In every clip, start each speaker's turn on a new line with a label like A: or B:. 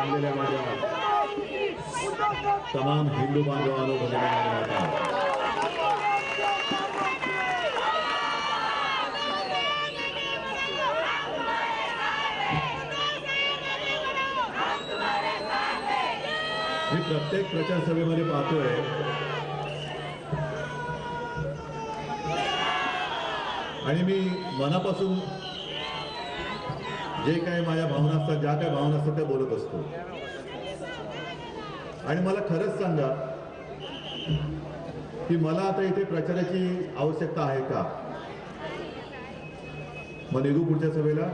A: लांबलेल्या माझ्या तमाम हिंदू बांधवांनो भगिनींनो मी प्रत्येक प्रचार सभेमध्ये पाहतोय आणि मी मनापासून जे काही माझ्या भावना असतात ज्या काही भावना असतात त्या बोलत असतो आणि मला खरंच सांगा की मला आता इथे प्रचाराची आवश्यकता आहे का? मग निघू पुढच्या सभेला?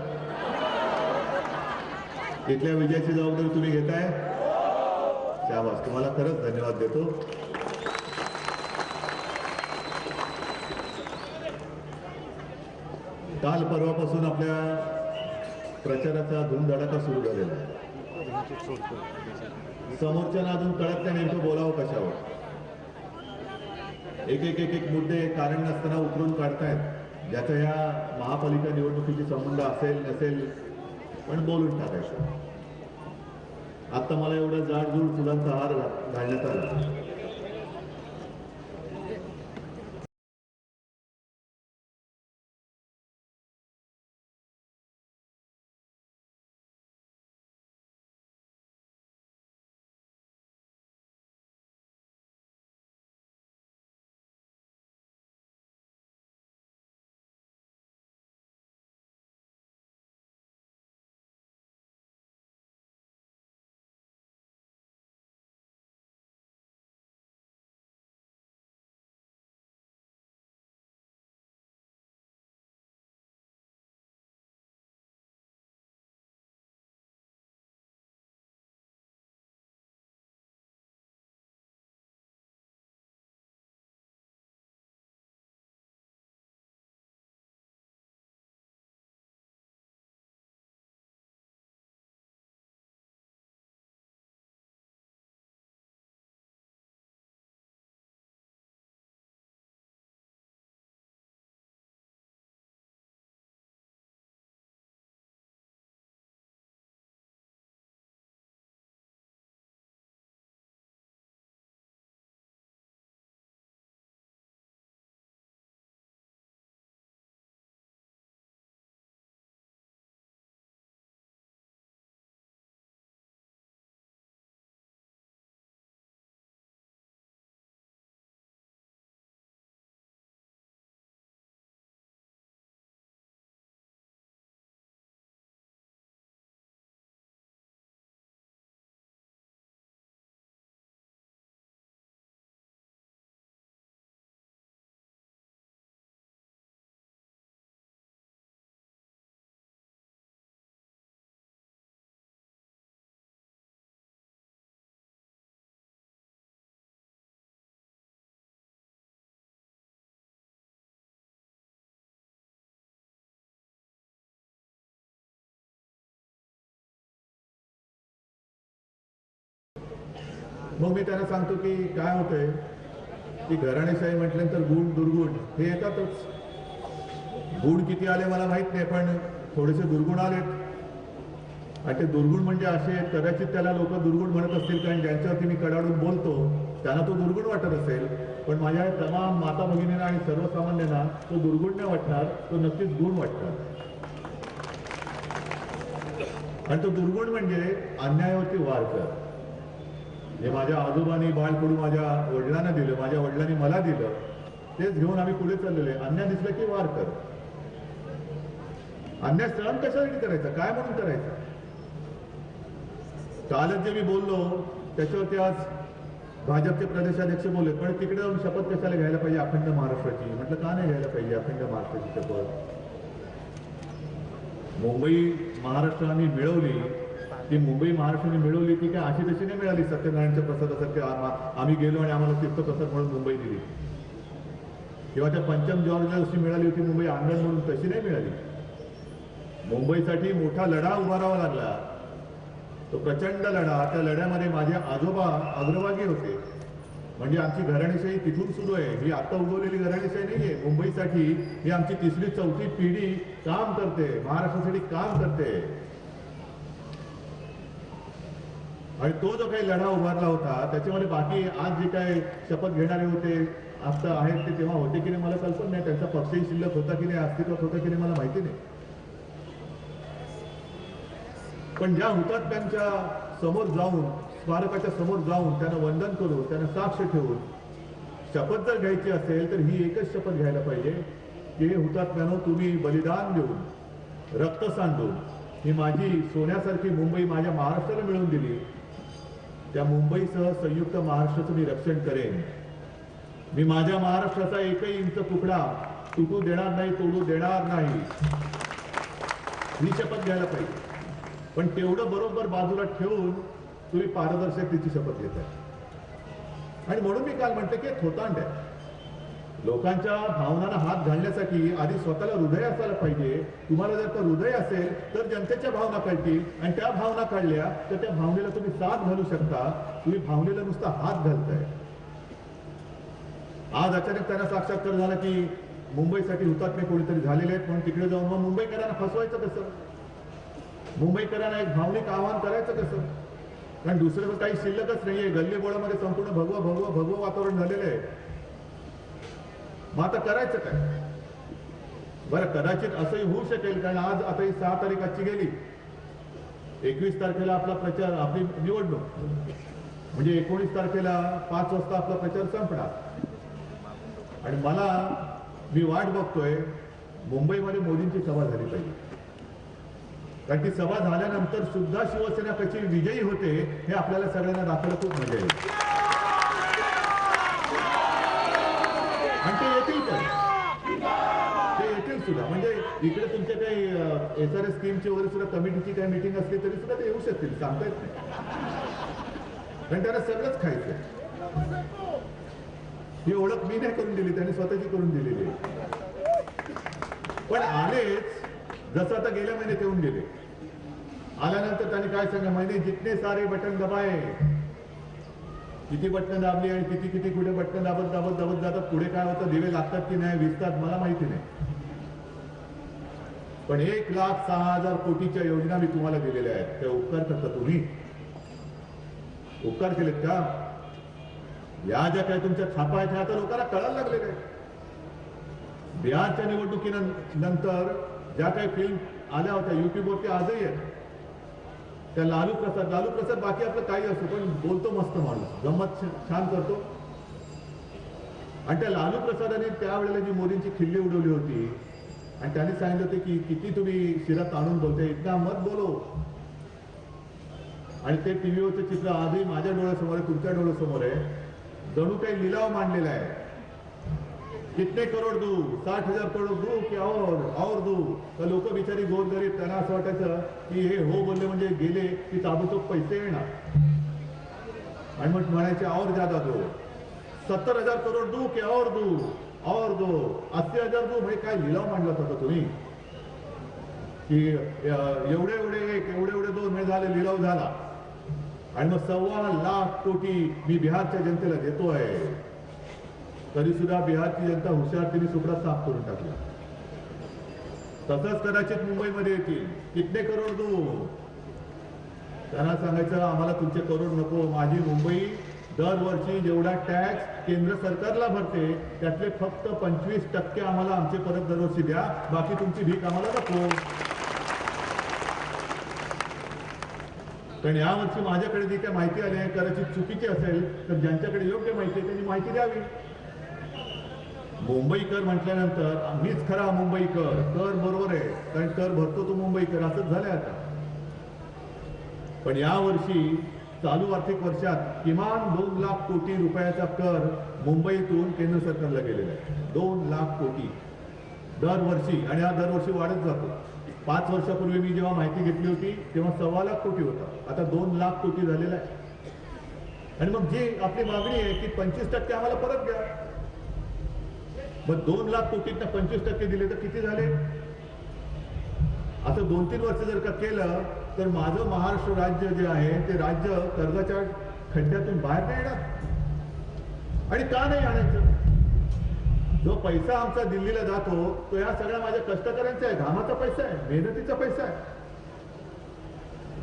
A: इथल्या विजयाची जबाबदारी तुम्ही घेताय त्यामुळे तुम्हाला खरंच धन्यवाद देतो. काल परवापासून आपल्या प्रचाराचा धूमधडाका सुरू झालेला आहे. समोरच्यांना अजून कळत नाही नेमकं बोलावं कशावर. एक एक एक एक मुद्दे कारण नसताना उतरून काढतायत ज्याचा या महापालिका निवडणुकीशी संबंध असेल नसेल पण बोलून टाकायचं. आता मला एवढा जाडजूड फुलांचा हार घालण्यात आला. मग मी त्यांना सांगतो की काय होतंय की घराणेशाही म्हटल्यानंतर गुण दुर्गुण हे येतातच. गुण किती आले मला माहित नाही पण थोडेसे दुर्गुण आलेत. आणि ते दुर्गुण म्हणजे असे कदाचित त्याला लोक दुर्गुण म्हणत असतील कारण ज्यांच्यावरती मी कडाडून बोलतो त्यांना तो दुर्गुण वाटत असेल. पण माझ्या तमाम माता भगिनींना आणि सर्वसामान्यांना तो दुर्गुण नाही वाटणार, तो नक्कीच गुण वाटणार. आणि तो दुर्गुण म्हणजे अन्यायावरती वार कर. जे माझ्या आजोबांनी बाळकडू माझ्या वडिलांना दिलं, माझ्या वडिलांनी मला दिलं, तेच घेऊन आम्ही पुढे चाललेलो आहे. अन्याय दिसला की वार कर. अन्याय सहन कशासाठी करायचा, काय म्हणून करायचा? कालच जे मी बोललो त्याच्यावरती आज भाजपचे प्रदेशाध्यक्ष बोलले पण तिकडे जाऊन शपथ कशाला घ्यायला पाहिजे अखंड महाराष्ट्राची. म्हटलं का नाही घ्यायला पाहिजे अखंड महाराष्ट्राची शपथ? मुंबई महाराष्ट्राने मिळवली, ती मुंबई महाराष्ट्राने मिळवली ती काय अशी तशी नाही मिळाली सत्यनारायणच्या प्रसादासारखं आम्ही गेलो आणि आम्हाला तीर्थप्रसाद म्हणून मुंबई दिली, किंवा त्या पंचम जॉर्जला जशी मिळाली होती मुंबई आंगण म्हणून तशी नाही मिळाली. मुंबईसाठी मोठा लढा उभारावा लागला, तो प्रचंड लढा. त्या लढ्यामध्ये माझे आजोबा अग्रभागी होते. म्हणजे आमची घराणेशाही तिथून सुरू आहे. ही आता उगवलेली घराणेशाही नाहीये. मुंबईसाठी ही आमची तिसरी चौथी पिढी काम करते, महाराष्ट्रासाठी काम करते. आणि तो जो काही लढा उभारला होता त्याच्यामध्ये बाकी आज जे काही शपथ घेणारे होते आता आहेत ते तेव्हा होते की नाही मला कल्पना नाही, त्यांचा पक्षही शिल्लक होता की नाही, अस्तित्वात होता की नाही मला माहिती नाही. पण ज्या हुतात्म्यांच्या समोर जाऊन, स्मारकाच्या समोर जाऊन त्यांना वंदन करून, त्यांना साक्ष ठेवून शपथ जर घ्यायची असेल तर ही एकच शपथ घ्यायला पाहिजे की हुतात्म्यानं तुम्ही बलिदान देऊन, रक्त सांडून ही माझी सोन्यासारखी मुंबई माझ्या महाराष्ट्राला मिळवून दिली, त्या मुंबईसह संयुक्त महाराष्ट्राचं मी रक्षण करेन. मी माझ्या महाराष्ट्राचा एकही इंच तुकडा तुटू देणार नाही, तोडू देणार नाही, ही शपथ घ्यायला पाहिजे. पण तेवढं बरोबर बाजूला ठेवून तुम्ही पारदर्शकतेची शपथ घेताय. आणि म्हणून मी काल म्हटलं की थोतांड आहे. लोकांच्या भावनांना हात घालण्यासाठी आधी स्वतःला हृदय असायला पाहिजे. तुम्हाला जर का हृदय असेल तर जनतेच्या भावना कळतील, आणि त्या भावना कळल्या तर त्या भावनेला तुम्ही साथ घालू शकता. तुम्ही भावनेला नुसता हात घालताय. आज अचानक त्यांना साक्षात्कार झाला की मुंबईसाठी हुतात्मे कोणीतरी झालेले आहेत म्हणून तिकडे जाऊन मग मुंबईकरांना फसवायचं कसं, मुंबईकरांना एक भावनिक आवाहन करायचं कसं. कारण दुसरं काही शिल्लकच नाहीये. गल्लीबोळामध्ये संपूर्ण भगवं भगवं भगवं वातावरण झालेलं आहे. मग आता करायचं काय. बरं, कदाचित असंही होऊ शकेल कारण आज आता ही 6 तारीख आजची गेली, 21 तारखेला आपला प्रचार, आपली निवडणूक, म्हणजे 19 तारखेला 5 वाजता आपला प्रचार संपणार. आणि मी वाट बघतोय मुंबईमध्ये मोदींची सभा झाली पाहिजे. कारण ती सभा झाल्यानंतर सुद्धा शिवसेना कशी विजयी होते हे आपल्याला सगळ्यांना दाखवायला खूप मजा येईल. आणि ते येतील पण, ते येतील सुद्धा. म्हणजे इकडे तुमच्या काही SRS स्कीमची वगैरे सुद्धा कमिटीची काही मीटिंग असली तरी सुद्धा ते येऊ शकतील, सांगता येत नाही. कारण त्यांना सगळंच खायचंय. ही ओळख मी नाही करून दिली, त्यांनी स्वतःची करून दिलेली आहे. पण आलेच जसं आता गेल्या महिन्यात येऊन गेले. आल्यानंतर त्यांनी काय सांगा, मैंने जितने सारे बटन दबाए, किती बटन दाबली आणि किती किती कुठे बटन दाबत दाबत दाबत जातात, पुढे काय होतं, दिवे लागतात की नाही, विजतात, मला माहिती नाही. पण 1,06,000 कोटीच्या योजना मी तुम्हाला दिलेल्या आहेत. त्या उपकार करता तुम्ही, उपकार केलेत का. या ज्या काही तुमच्या छापा आहेत आता लोकांना कळायला लागले काय. बिहारच्या निवडणुकीनंतर ज्या काही फिल्म आल्या होत्या युट्यूबवरती आजही आहेत, त्या लालू प्रसाद बाकी आपलं काही असो पण बोलतो मस्त माणूस, गंमत छान करतो. आणि त्या लालू प्रसादाने त्यावेळेला जी मोदींची खिल्ली उडवली होती आणि त्यांनी सांगितलं होते की किती तुम्ही शिरात आणून बोलते, इतका मत बोलो. आणि ते टीव्हीवरचं चित्र आजही माझ्या डोळ्यासमोर आहे, तुमच्या डोळ्यासमोर आहे. जणू काही लिलाव मांडलेला आहे. कितने करोड दू, 60,000 करोड दू की और दू. तर लोक बिचारी गोरगरीब, त्यांना असं वाटायचं की हे हो बोलले म्हणजे गेले की ताबडतोब पैसे येणार. आणि मग म्हणायचे और ज्यादा दो, 70,000 करोड दू की और दू, 80,000 दू. म्हणजे काय लिलाव मांडला होता तुम्ही की एवढे एवढे एक, एवढे एवढे दोन, म्हणजे झाले, लिलाव झाला. आणि मग 1,15,00,000 कोटी मी बिहारच्या जनतेला देतोय. तरी सुद्धा बिहारची जनता हुशार, तिने सुपडा साफ करून टाकला. तसंच कदाचित मुंबईमध्ये येतील. कितने करोड दू, त्यांना सांगायचं आम्हाला तुमचे करोड नको. माझी मुंबई दरवर्षी जेवढा टॅक्स केंद्र सरकारला भरते त्यातले फक्त 25% आम्हाला आमचे परत दरवर्षी द्या, बाकी तुमची भीक आम्हाला नको. कारण यावर्षी माझ्याकडे जी काही माहिती आली आहे कदाचित चुकीची असेल, तर ज्यांच्याकडे योग्य माहिती आहे त्यांनी माहिती द्यावी. मुंबईकर म्हटल्यानंतर मीच खरा मुंबईकर, कर बरोबर आहे कारण कर भरतो तो मुंबईकर, असंच झालंय आता. पण यावर्षी चालू आर्थिक वर्षात किमान 2 लाख कोटी रुपयाचा कर मुंबईतून केंद्र सरकारला गेलेला आहे. 2 लाख कोटी दरवर्षी, आणि हा दरवर्षी वाढत जातो. 5 वर्षापूर्वी मी जेव्हा माहिती घेतली होती तेव्हा 1.25 लाख कोटी होता, आता 2 लाख कोटी झालेला आहे. आणि मग जी आपली मागणी आहे की 25% आम्हाला परत द्या. मग 2 लाख कोटींना 25% दिले तर किती झाले. असं 2-3 वर्ष जर का केलं तर माझं महाराष्ट्र राज्य जे आहे ते राज्य कर्जाच्या खड्ड्यातून बाहेर नाही येणार. आणि का नाही आणायचं. जो पैसा आमचा दिल्लीला जातो तो या सगळ्या माझ्या कष्टकऱ्यांचा आहे, घामाचा पैसा आहे, मेहनतीचा पैसा आहे.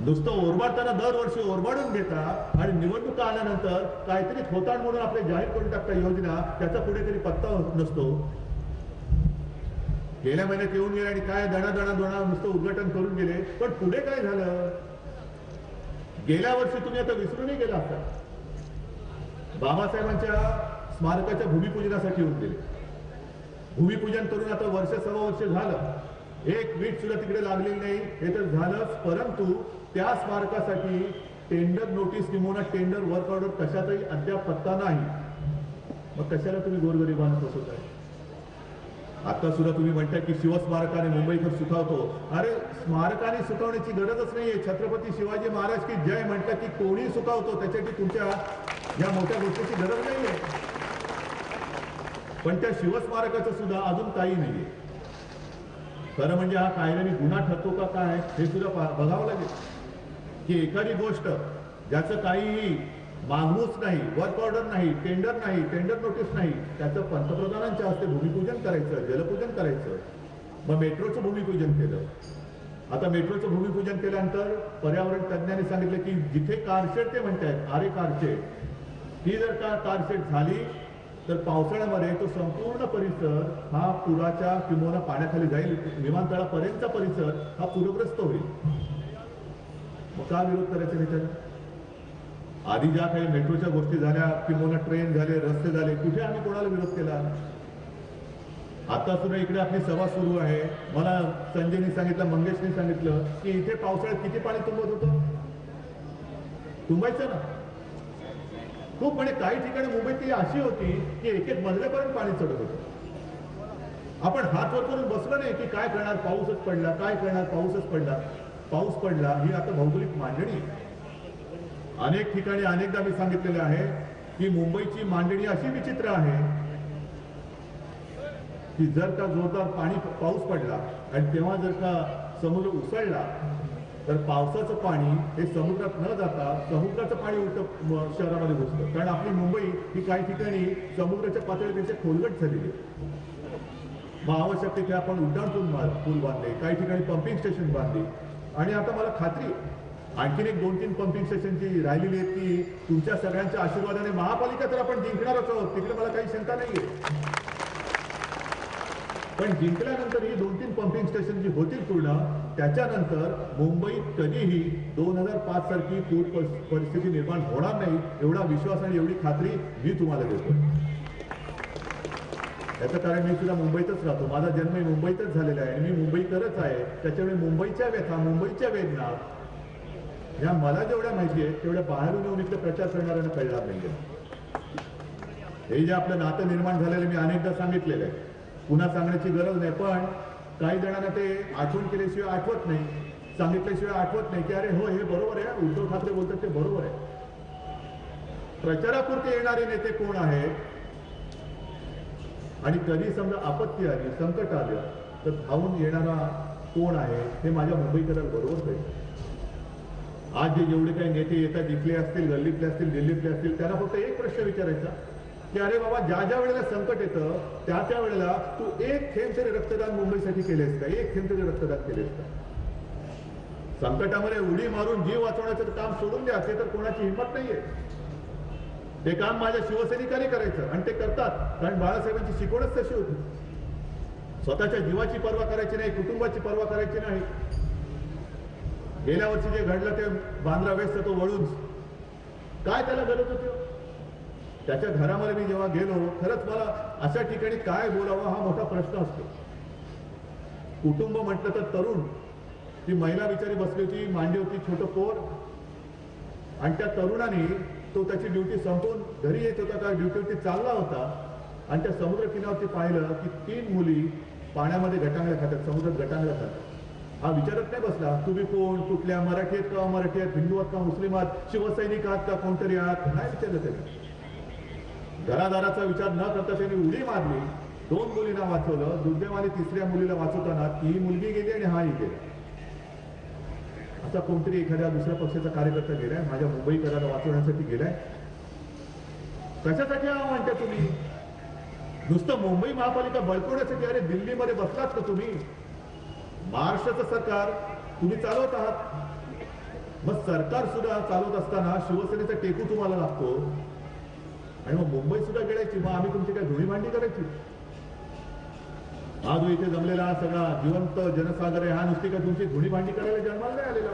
A: नुसतं ओरबाडताना दरवर्षी ओरबाडून घेता आणि निवडणुका आल्यानंतर काहीतरी थोतांड म्हणून आपले जाहीर करून टाकता योजना, त्याचा पुढे तरी पत्ता नसतो. गेल्या महिन्यात येऊन गेले आणि काय दणा नुसतं उद्घाटन करून गेले, पण पुढे काय झालं? गेल्या वर्षी तुम्ही आता विसरूनही गेला असता. बाबासाहेबांच्या स्मारकाच्या भूमिपूजनासाठी येऊन गेले. भूमिपूजन करून आता सव्वा वर्ष झालं, एक वीट सुद्धा तिकडे लागलेली नाही. हे तर झालंच, परंतु त्या स्मारकासाठी टेंडर नोटीस किंवा टेंडर वर्क ऑर्डर कशाचाही अद्याप पत्ता नाही. मग कशाला तुम्ही गोरगरिबांना फसवताय? आता सुद्धा तुम्ही म्हणताय की शिवस्मारकाने मुंबईकर सुखावतो. अरे स्मारकाने सुखावण्याची गरजच नाहीये. छत्रपती शिवाजी महाराज की जय म्हटलं की कोणी सुखावतो, त्याच्यासाठी तुमच्या या मोठ्या गोष्टीची गरज नाहीये. पण त्या शिवस्मारकाचं सुद्धा अजून काही नाहीये. खरं म्हणजे हा कायद्याने गुन्हा ठरतो का काय हे सुद्धा बघावं लागेल. की एखादी गोष्ट ज्याचं काहीही मागणूस नाही, वर्क ऑर्डर नाही, टेंडर नाही, टेंडर नोटीस नाही, त्याचं पंतप्रधानांच्या हस्ते भूमिपूजन करायचं, जलपूजन करायचं. मग मेट्रोचं भूमिपूजन केलं. आता मेट्रोचं भूमिपूजन केल्यानंतर पर्यावरण तज्ज्ञांनी सांगितलं की जिथे कारशेड ते म्हणतायत आरे कारशेड, ती जर का कारशेड झाली तर पावसाळ्यामध्ये तो संपूर्ण परिसर हा पुराच्या किंवा पाण्याखाली जाईल. विमानतळापर्यंतचा परिसर हा पूरग्रस्त होईल. मग का विरोध करायचा त्याच्याने? आधी ज्या काही मेट्रोच्या गोष्टी झाल्या किंवा ट्रेन झाले, रस्ते झाले, कुठे आम्ही कोणाला विरोध केला? आता सुद्धा इकडे आपली सभा सुरू आहे. मला संजयनी सांगितलं, मंगेशनी सांगितलं की इथे पावसाळ्यात किती पाणी तुंबत होतं? तुंबायचं ना खूप. म्हणजे काही ठिकाणी मुंबईत ती अशी होती की एक एक मजल्यापर्यंत पाणी चढत होतं. आपण हात वर करून बसलो नाही की काय करणार, पाऊसच पडला, काय करणार, पाऊसच पडला. पाऊस पडला ही आता भौगोलिक मांडणी. अनेक ठिकाणी अनेकदा मी सांगितलेलं आहे की मुंबईची मांडणी अशी विचित्र आहे की जर का जोरदार पाऊस पडला आणि तेव्हा जर का समुद्र उसळला तर पावसाचं पाणी हे समुद्रात न जाता समुद्राचं पाणी उलट शहरामध्ये घुसतं. कारण आपली मुंबई ही काही ठिकाणी समुद्राच्या पातळीपेक्षा खोलगट झालेली. मग आवश्यक तिथे आपण उड्डाण पूल बांधले, काही ठिकाणी पंपिंग स्टेशन बांधली. आणि आता मला खात्री आणखीन एक 2-3 पंपिंग स्टेशनची राहिलेली आहेत की तुमच्या सगळ्यांच्या आशीर्वादाने महापालिका तर आपण जिंकणारच आहोत, तिकडे मला काही शंका नाहीये. पण जिंकल्यानंतर ही 2-3 पंपिंग स्टेशन जी होतील पूर्ण, त्याच्यानंतर मुंबईत कधीही 2005 सारखी पूर परिस्थिती निर्माण होणार नाही, एवढा विश्वास आणि एवढी खात्री मी तुम्हाला देतो. याचं कारण मी सुद्धा मुंबईतच राहतो. माझा जन्मही मुंबईतच झालेला आहे आणि मी मुंबईकरच आहे. त्याच्यामुळे मुंबईच्या व्यथा, मुंबईच्या वेदना या मला जेवढ्या माहिती आहेत तेवढ्या बाहेरून येऊन इथं प्रचार करणाऱ्यांना कळणार नाहीये. हे जे आपलं नातं निर्माण झालेलं मी अनेकदा सांगितलेलं आहे, पुन्हा सांगण्याची गरज नाही. पण काही जणांना ते आठवण केल्याशिवाय आठवत नाही, सांगितल्याशिवाय आठवत नाही की अरे हो हे बरोबर आहे, उद्धव ठाकरे बोलतात ते बरोबर आहे. प्रचारापुरते येणारे नेते कोण आहेत आणि कधी समजा आपत्ती आली, संकट आलं तर धावून येणारा कोण आहे हे माझ्या मुंबईकरांना बरोबर कळतं. आज जे जेवढे काही नेते येतात, इथले असतील, गल्लीतले असतील, दिल्लीतले असतील, त्यांना फक्त एक प्रश्न विचारायचा की अरे बाबा ज्या ज्या वेळेला संकट येतं त्या वेळेला तू एक थेंब तरी रक्तदान मुंबईसाठी केलेस का? एक थेंब तरी रक्तदान केलेस का? संकटामध्ये उडी मारून जीव वाचवण्याचं काम सोडून द्या, ते तर कोणाची हिंमत नाहीये. ते काम माझ्या शिवसैनिकांनी करायचं आणि ते करतात, कारण बाळासाहेबांची शिकवणच तशी होती. स्वतःच्या जीवाची पर्वा करायची नाही, कुटुंबाची पर्वा करायची नाही. गेल्या वर्षी जे घडलं ते बांद्रा वेस्ट तो वळून काय त्याला गरज होती? त्याच्या घरामध्ये मी जेव्हा गेलो, खरंच मला अशा ठिकाणी काय बोलावं हा मोठा प्रश्न असतो. कुटुंब म्हटलं तर तरुण, ती महिला बिचारी बसली होती, मांडी होती, छोटं पोर, आणि त्या तरुणाने तो त्याची ड्युटी संपवून घरी येत होता का ड्युटीवरती चालला होता आणि त्या समुद्र किनाऱ्यावरती पाहिलं की 3 मुली पाण्यामध्ये गटांगळ्या खातात, समुद्रात गटांगळ्या खातात. हा विचारत नाही बसला तुम्ही कोण, कुठल्या, मराठी आहेत का अमराठी आहेत, हिंदू आहात का मुस्लिम आहात, शिवसैनिक आहात का कोणतरी आहात, नाही विचारलं त्यांनी. घरादाराचा विचार न करता त्यांनी उडी मारली, 2 मुलींना वाचवलं. दुर्दैवाने 3ऱ्या मुलीला वाचवताना ती मुलगी गेली आणि हाही गेला. असा कोणतरी एखाद्या दुसऱ्या पक्षाचा कार्यकर्ता गेलाय, माझ्या मुंबईकरांना वाचवण्यासाठी गेलाय. कशासाठी म्हणता तुम्ही? नुसतं मुंबई महापालिका बळकवण्यासाठी? अरे दिल्लीमध्ये बसलात का तुम्ही? महाराष्ट्राचं सरकार तुम्ही चालवत आहात. मग सरकार सुद्धा चालवत असताना शिवसेनेचा टेकू तुम्हाला लागतो आणि मग मुंबई सुद्धा गेल्याची, मग आम्ही तुमची काय धुणी भांडी करायची? हा जो इथे जमलेला सगळा जिवंत जनसागर आहे, हा नुसती काय तुमची धुणी भांडी करायला जन्माला नाही आलेला.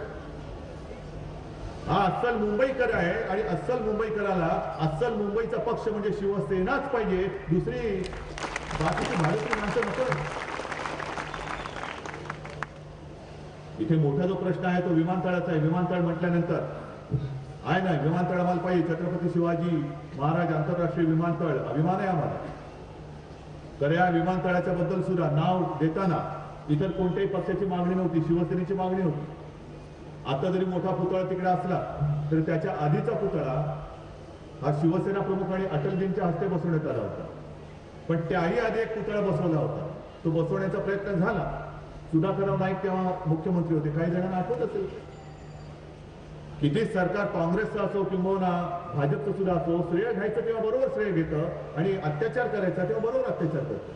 A: हा अस्सल मुंबईकर आहे आणि अस्सल मुंबईकराला अस्सल मुंबईचा पक्ष म्हणजे शिवसेनाच पाहिजे, दुसरी बाकीची भारतीय माणसं नको. इथे मोठा जो प्रश्न आहे तो विमानतळाचा आहे. विमानतळ म्हटल्यानंतर आहे ना, विमानतळ आम्हाला पाहिजे. छत्रपती शिवाजी महाराज आंतरराष्ट्रीय विमानतळ अभिमान आहे आम्हाला. तर या विमानतळाच्या बद्दल सुद्धा नाव देताना इतर कोणत्याही पक्षाची मागणी नव्हती, शिवसेनेची मागणी होती. आता जरी मोठा पुतळा तिकडे असला तरी त्याच्या आधीचा पुतळा हा शिवसेना प्रमुख आणि अटलजींच्या हस्ते बसवण्यात आला होता. पण त्याही आधी एक पुतळा बसवला होता, तो बसवण्याचा प्रयत्न झाला. सुधाकरराव नाईक तेव्हा मुख्यमंत्री होते, काही जणांना आठवत असेल. किती सरकार काँग्रेसचं असो किंवा भाजपचं सुद्धा असो, श्रेय घ्यायचं तेव्हा बरोबर श्रेय घेतं आणि अत्याचार करायचा तेव्हा बरोबर अत्याचार करतं.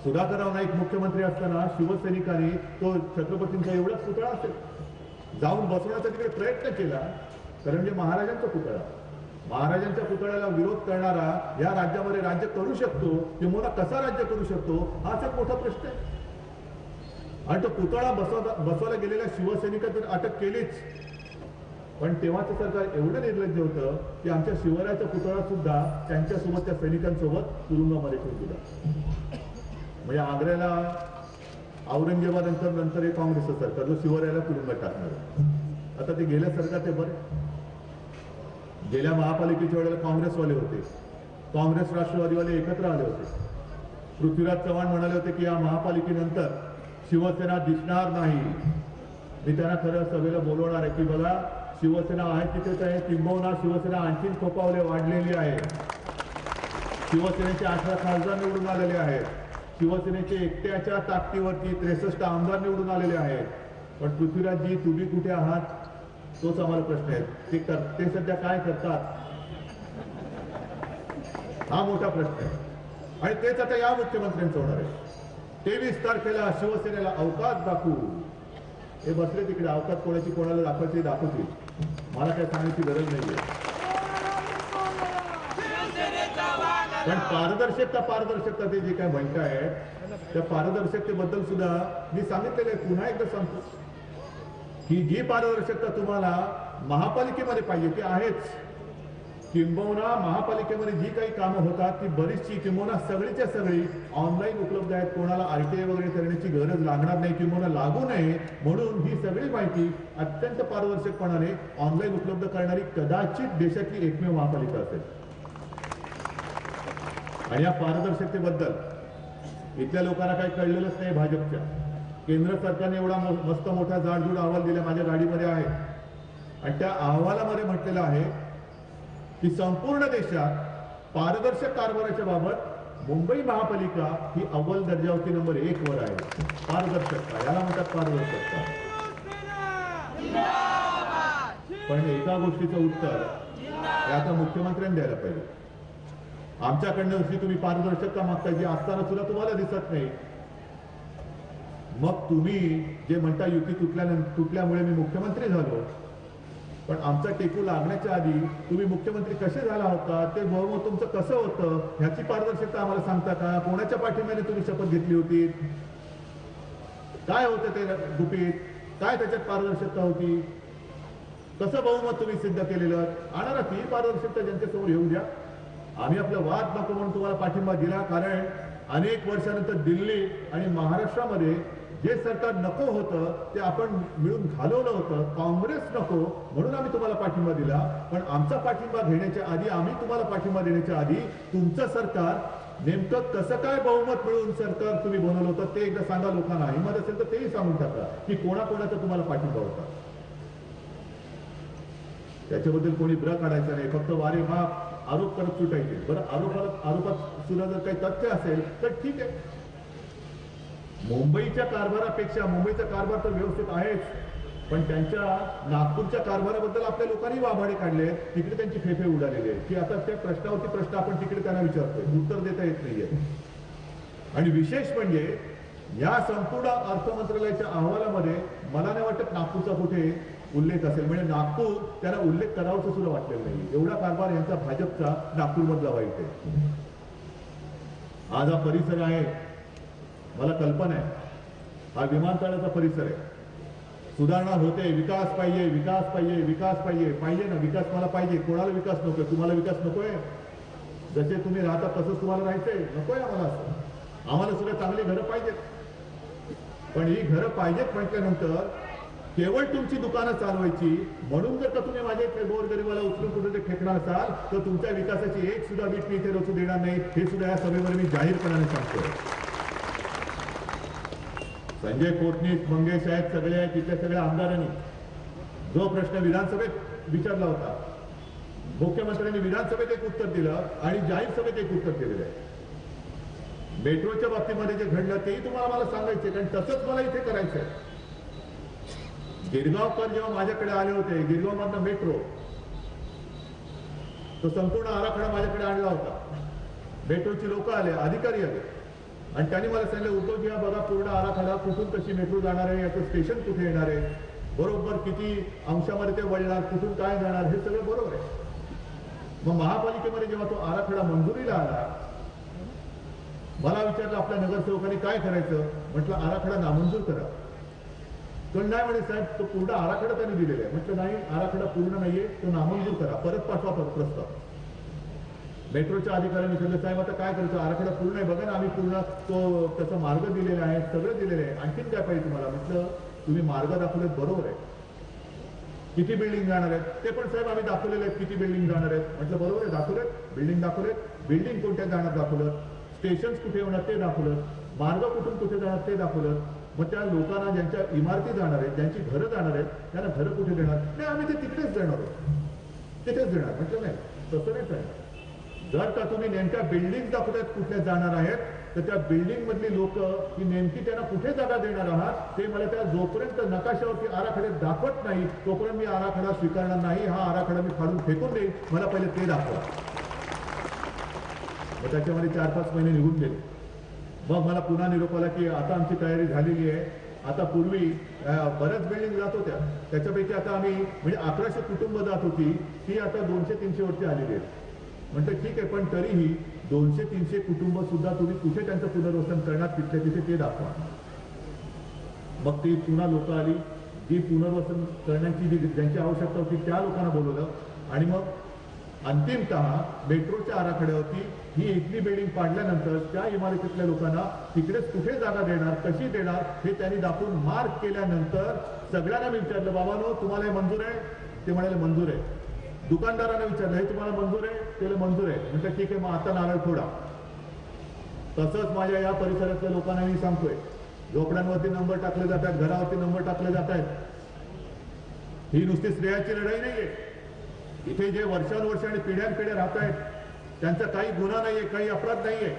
A: सुधाकरराव नाईक मुख्यमंत्री असताना शिवसैनिकांनी तो छत्रपतींचा एवढाच पुतळा असेल जाऊन बसवण्याचा तिकडे प्रयत्न केला, कारण म्हणजे महाराजांचा पुतळा. महाराजांच्या पुतळ्याला विरोध करणारा या राज्यामध्ये राज्य करू शकतो किंवा कसा राज्य करू शकतो, हाच एक मोठा प्रश्न आहे. आणि तो पुतळा बसवायला गेलेल्या शिवसैनिकांनी अटक केलीच. पण तेव्हाचं सरकार एवढं निर्लज्ज होतं की आमच्या शिवरायाचा पुतळा सुद्धा त्यांच्यासोबत त्या सैनिकांसोबत तुरुंगामध्ये ठेवून दिला. म्हणजे आग्र्याला औरंगजेबानंतर हे काँग्रेसचं सरकार जो शिवरायाला तुरुंगात टाकणार. आता ते गेल्या सरकार ते बरे. गेल्या महापालिकेच्या वेळेला काँग्रेसवाले होते, काँग्रेस राष्ट्रवादीवाले एकत्र आले होते. पृथ्वीराज चव्हाण म्हणाले होते की या महापालिकेनंतर शिवसेना दिसणार नाही. मी त्यांना खरं सभेला बोलवणार आहे की बघा, शिवसेना आहे तिथेच आहे, किंबहुना शिवसेना आणखीन खोपावले वाढलेली आहे. शिवसेनेचे 18 खासदार निवडून आलेले आहेत. शिवसेनेचे एकट्याच्या ताकदीवरती 63 आमदार निवडून आलेले आहेत. पण पृथ्वीराजजी तुम्ही कुठे आहात, तोच आम्हाला प्रश्न आहे. ते सध्या काय करतात, हा मोठा प्रश्न आहे. आणि तेच आता या मुख्यमंत्र्यांचं होणार आहे. 23 तारखेला शिवसेनेला अवकाश दाखवू. हे बसले तिकडे, अवकाश कोणाची कोणाला दाखवायची दाखवतील, मला काय सांगायची गरज नाहीये. पण पारदर्शकता ते जे काय म्हणताय त्या पारदर्शकतेबद्दल सुद्धा मी सांगितलेलं आहे, पुन्हा एकदा सांगतो की जी पारदर्शकता तुम्हाला महापालिकेमध्ये पाहिजे ती आहेच. किंबहुना महापालिकेमध्ये जी काही कामं होतात ती बरीचशी किंबहुना सगळीच्या सगळी ऑनलाईन उपलब्ध आहेत. कोणाला RTI वगैरे करण्याची गरज लागणार नाही किंबहुना लागू नये म्हणून ही सगळी माहिती अत्यंत पारदर्शकपणाने ऑनलाईन उपलब्ध करणारी कदाचित देशातली एकमेव महापालिका असेल. आणि या पारदर्शकतेबद्दल इथल्या लोकांना काही कळलेलंच नाही. भाजपच्या केंद्र सरकारने एवढा मस्त मोठा जाडजूड अहवाल दिला, माझ्या गाडीमध्ये आहे. आणि त्या अहवालामध्ये म्हटलेलं आहे की संपूर्ण देशात पारदर्शक कारभाराच्या बाबत मुंबई महापालिका ही अव्वल दर्जावरती नंबर 1 वर आहे. पारदर्शकता याला म्हणतात पारदर्शकता. पण एका गोष्टीचं उत्तर हे आता मुख्यमंत्र्यांनी द्यायला पाहिजे. आमच्याकडनं जशी तुम्ही पारदर्शकता मागता जी असताना सुद्धा तुम्हाला दिसत नाही, मग तुम्ही जे म्हणता युती तुटल्यामुळे मी मुख्यमंत्री झालो, पण आमचा टेकू लागण्याच्या आधी तुम्ही मुख्यमंत्री कसे झाला होता, ते बहुमत तुमचं कसं होतं, ह्याची पारदर्शकता आम्हाला सांगता का? कोणाच्या पाठिंब्याने तुम्ही शपथ घेतली होती, काय होतं ते गुपित, काय त्याच्यात पारदर्शकता होती, कसं बहुमत तुम्ही सिद्ध केलेलं, आणारा ती पारदर्शकता जनतेसमोर येऊ द्या. आम्ही आपला वाद नको म्हणून तुम्हाला पाठिंबा दिला, कारण अनेक वर्षानंतर दिल्ली आणि महाराष्ट्रामध्ये जे सरकार नको होतं ते आपण मिळून घालवलं होतं. काँग्रेस नको म्हणून आम्ही तुम्हाला पाठिंबा दिला. पण आमचा पाठिंबा घेण्याच्या आधी, आम्ही तुम्हाला पाठिंबा देण्याच्या आधी तुमचं सरकार नेमकं कसं काय बहुमत मिळून सरकार तुम्ही बनवलं होतं ते एकदा सांगा लोकांना. हिंमत असेल तर तेही सांगून टाका की कोणाकोणाचा तुम्हाला पाठिंबा होता. त्याच्याबद्दल कोणी ब्र काढायचा नाही, फक्त वारे माप आरोप करत सुटायचे. बरं, आरोपात सुद्धा जर काही तथ्य असेल तर ठीक आहे. मुंबईच्या कारभारापेक्षा मुंबईचा कारभार तर व्यवस्थित आहेच, पण त्यांच्या नागपूरच्या कारभाराबद्दल आपल्या लोकांनी वाभाडे काढले. तिकडे त्यांची फेफे उडालेली आहे की आता त्या प्रश्नावरती प्रश्न आपण तिकडे त्यांना विचारतोय, उत्तर देता येत नाहीये. आणि विशेष म्हणजे या संपूर्ण अर्थ मंत्रालयाच्या अहवालामध्ये मला नाही वाटत नागपूरचा कुठे उल्लेख असेल. म्हणजे नागपूर त्यांना उल्लेख करावाचं सुद्धा वाटलेलं नाही. एवढा कारभार यांचा भाजपचा नागपूरमधला वाईट आहे. आज हा परिसर आहे, मला कल्पना आहे, हा विमानतळाचा परिसर आहे. सुधारणा होते, विकास पाहिजे, विकास पाहिजे, विकास पाहिजे. पाहिजे ना विकास, मला पाहिजे. कोणाला विकास नकोय? तुम्हाला विकास नकोय? जसे तुम्ही राहता तसंच तुम्हाला राहायचंय? नकोय आम्हाला असं. आम्हाला सुद्धा चांगली घरं पाहिजेत. पण ही घरं पाहिजेत म्हटल्यानंतर केवळ तुमची दुकानं चालवायची म्हणून जर का तुम्ही माझ्या इथे गोरगरिबाला उचलून कुठे ते फेकणार असाल तर तुमच्या विकासाची एक सुद्धा वीट मी इथे रचू देणार नाही. हे सुद्धा या सभेमध्ये मी जाहीरपणाने सांगतोय. संजय कोटणीस, मंगेश आहेत, सगळे आहेत, तिथल्या सगळ्या आमदारांनी जो प्रश्न विधानसभेत विचारला होता, मुख्यमंत्र्यांनी विधानसभेत एक उत्तर दिलं आणि जाहीर सभेत एक उत्तर दिलेलं आहे. मेट्रोच्या बाबतीमध्ये जे घडलं तेही तुम्हाला मला सांगायचे, कारण तसंच मला इथे करायचं आहे. गिरगावकर जेव्हा माझ्याकडे आले होते, गिरगावमधनं मेट्रो, तो संपूर्ण आराखडा माझ्याकडे आणला होता. मेट्रोची लोक आले, अधिकारी आले आणि त्यांनी मला सांगितलं, उद्धवजी हा बघा पूर्ण आराखडा, कुठून कशी मेट्रो जाणार आहे, याचं स्टेशन कुठे येणार आहे, बरोबर किती अंशामध्ये ते वळणार, कुठून काय जाणार, हे सगळं बरोबर आहे. मग महापालिकेमध्ये जेव्हा तो आराखडा मंजुरीला आला, मला विचारलं आपल्या नगरसेवकांनी काय करायचं. म्हटलं आराखडा नामंजूर करा. तो नाही म्हणे साहेब, तो पूर्ण आराखडा त्यांनी दिलेला आहे. म्हटलं नाही, आराखडा पूर्ण नाहीये, तो नामंजूर करा, परत पाठवा प्रस्ताव. मेट्रोच्या अधिकाऱ्यांनी सांगितलं साहेब आता काय करायचं, आराखडा पूर्ण आहे, बघा ना आम्ही पूर्ण तो त्याचा मार्ग दिलेला आहे, सगळं दिलेलं आहे, आणखीन काय पाहिजे तुम्हाला. म्हटलं तुम्ही मार्ग दाखवलेत बरोबर आहे, किती बिल्डिंग जाणार आहेत ते पण साहेब आम्ही दाखवलेले आहेत, किती बिल्डिंग जाणार आहेत. म्हटलं बरोबर आहे, दाखवलेत बिल्डिंग, दाखवलेत बिल्डिंग कोणत्या जाणार दाखवलं, स्टेशन्स कुठे होणार ते दाखवलं, मार्ग कुठून कुठे जाणार ते दाखवलं. मग त्या लोकांना ज्यांच्या इमारती जाणार आहेत, ज्यांची घरं जाणार आहेत, त्यांना घरं कुठे देणार. नाही आम्ही ते तिकडेच देणार आहोत, तिथेच देणार. म्हटलं नाही, तसं नाही चालणार. जर का तुम्ही नेमक्या बिल्डिंग दाखवतायत कुठल्या जाणार आहेत, तर त्या बिल्डिंग मधली लोक ही नेमकी त्यांना कुठे जागा देणार आहात ते मला त्या जोपर्यंत नकाशावरती आराखड्यात दाखवत नाही तोपर्यंत मी आराखडा स्वीकारणार नाही. हा आराखडा मी फाडून फेकून देईन, मला पहिले ते दाखवा. मग त्याच्यामध्ये 4-5 महिने निघून गेले. मग मला पुन्हा निरोप आला की आता आमची तयारी झालेली आहे. आता पूर्वी बऱ्याच बिल्डिंग जात होत्या, त्याच्यापैकी आता आम्ही म्हणजे 1100 कुटुंब जात होती, ती आता 200-300 वरती आलेली आहेत. म्हणतं ठीक आहे, पण तरीही 200-300 कुटुंब सुद्धा तुम्ही कुठे त्यांचं पुनर्वसन करणार तिथल्या तिथे ते दाखवा. मग ती पुन्हा लोक आली, जी पुनर्वसन करण्याची जी ज्यांची आवश्यकता होती त्या लोकांना बोलवलं आणि मग अंतिमतः मेट्रोच्या आराखड्यावरती ही इथली बिल्डिंग पाडल्यानंतर त्या इमारतीतल्या लोकांना तिकडेच कुठे जागा देणार, कशी देणार हे त्यांनी दाखवून मार्क केल्यानंतर सगळ्यांना विचारलं, बाबांनो तुम्हाला हे मंजूर आहे? ते म्हणाले मंजूर आहे. दुकानदारांना विचारलं, हे तुम्हाला मंजूर आहे? त्याला मंजूर आहे. म्हणजे ठीक आहे, मग आता नारळ फोडा. तसंच माझ्या या परिसरातल्या लोकांना मी सांगतोय, झोपड्यांवरती नंबर टाकले जातात, घरावरती नंबर टाकले जात आहेत. ही नुसती स्त्रियांची लढाई नाहीये. इथे जे वर्षानुवर्ष आणि पिढ्यानपिढ्या राहत आहेत त्यांचा काही गुन्हा नाहीये, काही अपराध नाहीये.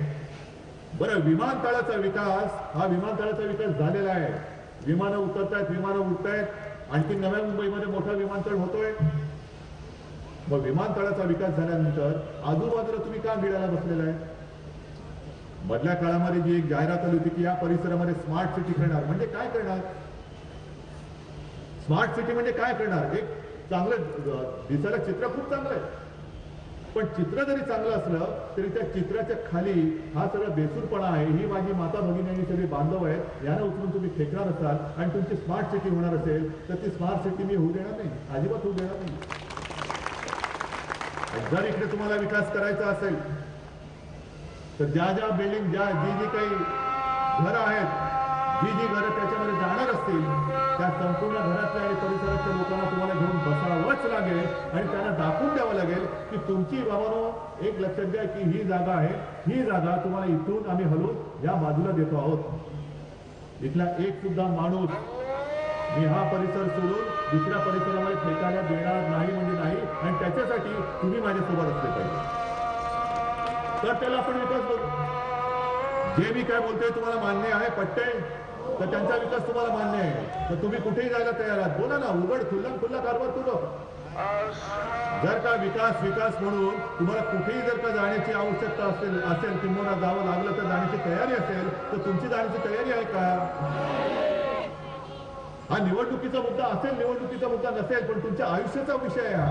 A: बरं, विमानतळाचा विकास, हा विमानतळाचा विकास झालेला आहे. विमानं उतरतायत, विमानं उडतायत, आणखी नव्या मुंबईमध्ये मोठा विमानतळ होतोय. मग विमानतळाचा विकास झाल्यानंतर आजूबाजूला तुम्ही का भिडायला बसलेला आहे? मधल्या काळामध्ये जी एक जाहिरात आली होती की या परिसरामध्ये स्मार्ट सिटी करणार. म्हणजे काय करणार? स्मार्ट सिटी म्हणजे काय करणार? एक चांगलं दिसायला चित्र खूप चांगलं आहे, पण चित्र जरी चांगलं असलं तरी त्या चित्राच्या खाली हा सगळा बेसूरपणा आहे. ही माझी माता भगिनी सगळी बांधव आहेत, यांना उचलून तुम्ही फेकणार असाल आणि तुमची स्मार्ट सिटी होणार असेल तर ती स्मार्ट सिटी मी होऊ देणार नाही, अजिबात होऊ देणार नाही. जर इकडे तुम्हाला विकास करायचा असेल तर ज्या ज्या बिल्डिंग, जी काही घरं आहेत, जी घरं त्याच्यामध्ये जाणार असतील त्या संपूर्ण घरातल्या आणि परिसरातल्या लोकांना तुम्हाला घेऊन बसावंच लागेल आणि त्यांना दाखवून द्यावं लागेल की तुमची बाबांनो एक लक्षात द्या की ही जागा आहे, ही जागा तुम्हाला इथून आम्ही हलवून या बाजूला देतो आहोत. इथला एक सुद्धा माणूस मी हा परिसर सोडून दुसऱ्या परिसरामध्ये फेकायला देणार नाही म्हणजे नाही. आणि त्याच्यासाठी तुम्ही माझ्यासोबत असले पाहिजे, तर त्याला आपण विकास बघू. जे मी काय बोलतोय तुम्हाला मान्य आहे, पटतंय? तर त्यांचा विकास तुम्हाला मान्य आहे तर तुम्ही कुठेही जायला तयार आहात. बोला ना, उघड खुल्ला कारभार करू. जर का विकास विकास म्हणून तुम्हाला कुठेही जर का जाण्याची आवश्यकता असेल किंवा जावं लागलं तर जाण्याची तयारी असेल तर तुमची जाण्याची तयारी आहे का? हा निवडणुकीचा मुद्दा असेल, निवडणुकीचा मुद्दा नसेल, पण तुमच्या आयुष्याचा विषय हा.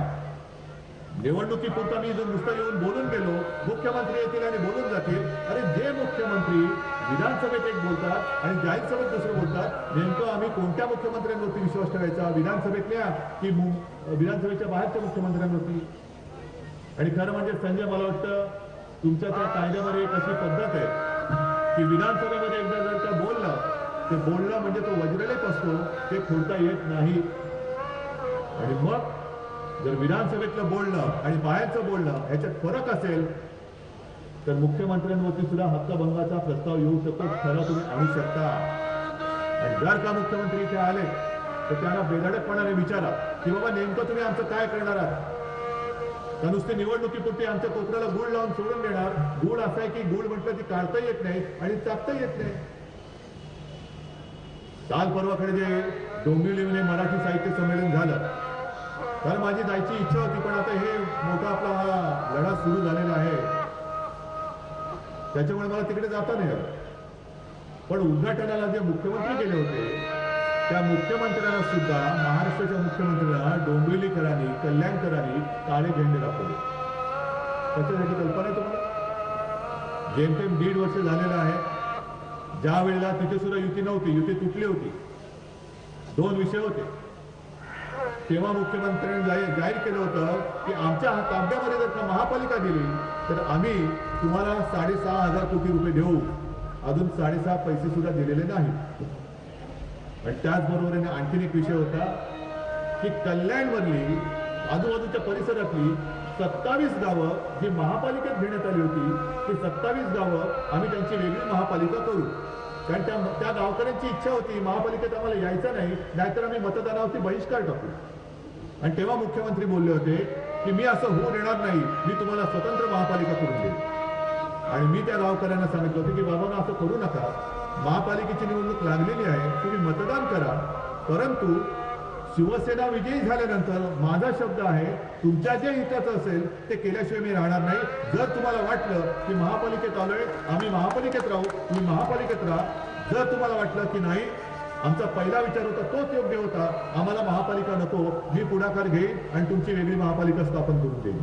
A: निवडणुकीपुरता मी जर नुसतं येऊन बोलून गेलो, मुख्यमंत्री येतील आणि बोलून जातील. अरे जे मुख्यमंत्री विधानसभेत एक बोलतात आणि जाहीर सभेत दुसरं बोलतात, नेमकं आम्ही कोणत्या मुख्यमंत्र्यांवरती विश्वास ठेवायचा? विधानसभेतल्या की विधानसभेच्या बाहेरच्या मुख्यमंत्र्यांवरती? आणि खरं म्हणजे संजय, मला वाटतं तुमच्या त्या कायद्यामध्ये एक अशी पद्धत आहे की विधानसभेमध्ये एकदा जर का बोललं ते बोलणं म्हणजे तो वज्रलेप असतो, ते खोडता येत नाही. आणि मग जर विधानसभेतलं बोलणं आणि बाहेरचं बोलणं ह्याच्यात फरक असेल तर मुख्यमंत्र्यांवरती सुद्धा हक्कभंगाचा प्रस्ताव येऊ शकतो. खरं तुम्ही आणू शकता. आणि जर का मुख्यमंत्री इथे आले तर त्यांना बेधडकपणाने विचारा की बाबा नेमकं तुम्ही आमचं काय करणार आहात? तर नुसती निवडणुकीपुरती आमच्या कोपऱ्याला गुळ लावून सोडून देणार. गुळ असा आहे की गुळ म्हटलं ती काढता येत नाही आणि चाकता येत नाही. काल परवाकडे जे डोंबिवलीमध्ये मराठी साहित्य संमेलन झालं तर माझी जायची इच्छा होती, पण आता हे मोठा आपला हा लढा सुरू झालेला आहे त्याच्यामुळे मला तिकडे जाता नाही आलं. पण उद्घाटनाला जे मुख्यमंत्री गेले होते त्या मुख्यमंत्र्यांना सुद्धा, महाराष्ट्राच्या मुख्यमंत्र्यांना डोंबिवलीकरांनी, कल्याणकरांनी काळे झेंडे दाखवले. त्याच्यासाठी कल्पना आहे तुम्हाला? जेमतेम 1.5 वर्ष झालेलं आहे. ज्या वेळेला तिथे सुद्धा युती नव्हती, युती तुटली होती, 2 विषय होते, तेव्हा मुख्यमंत्र्यांनी जाहीर केलं होतं की आमच्या ताब्यामध्ये जर का महापालिका दिली तर आम्ही तुम्हाला 6,500 कोटी रुपये देऊ. अजून 6.5 पैसे सुद्धा दिलेले नाहीत. आणि त्याचबरोबरीने आणखीन एक विषय होता की कल्याणमधली आजूबाजूच्या परिसरातली 27 गावं जी महापालिकेत घेण्यात आली होती ती 27 गावं आम्ही त्यांची वेगळी महापालिका करू. कारण त्या गावकऱ्यांची इच्छा होती महापालिकेत आम्हाला यायचं नाही, नाहीतर आम्ही मतदानावरती बहिष्कार टाकू. आणि तेव्हा मुख्यमंत्री बोलले होते की मी असं होऊ देणार नाही, मी तुम्हाला स्वतंत्र महापालिका करून देईन. आणि मी त्या गावकऱ्यांना सांगितलं होतं की बाबांना असं करू नका, महापालिकेची निवडणूक लागलेली आहे, तुम्ही मतदान करा, परंतु शिवसेना विजयी झाल्यानंतर माझा शब्द आहे तुमच्या जे हिताचं असेल ते केल्याशिवाय मी राहणार नाही. जर तुम्हाला वाटलं की महापालिकेत आलोय आम्ही महापालिकेत राहू, तुम्ही महापालिकेत राहा. जर तुम्हाला वाटलं की नाही आमचा पहिला विचार होता तोच योग्य होता, आम्हाला महापालिका नको, मी पुढाकार घेईन आणि तुमची वेगळी महापालिका स्थापन करून देईन.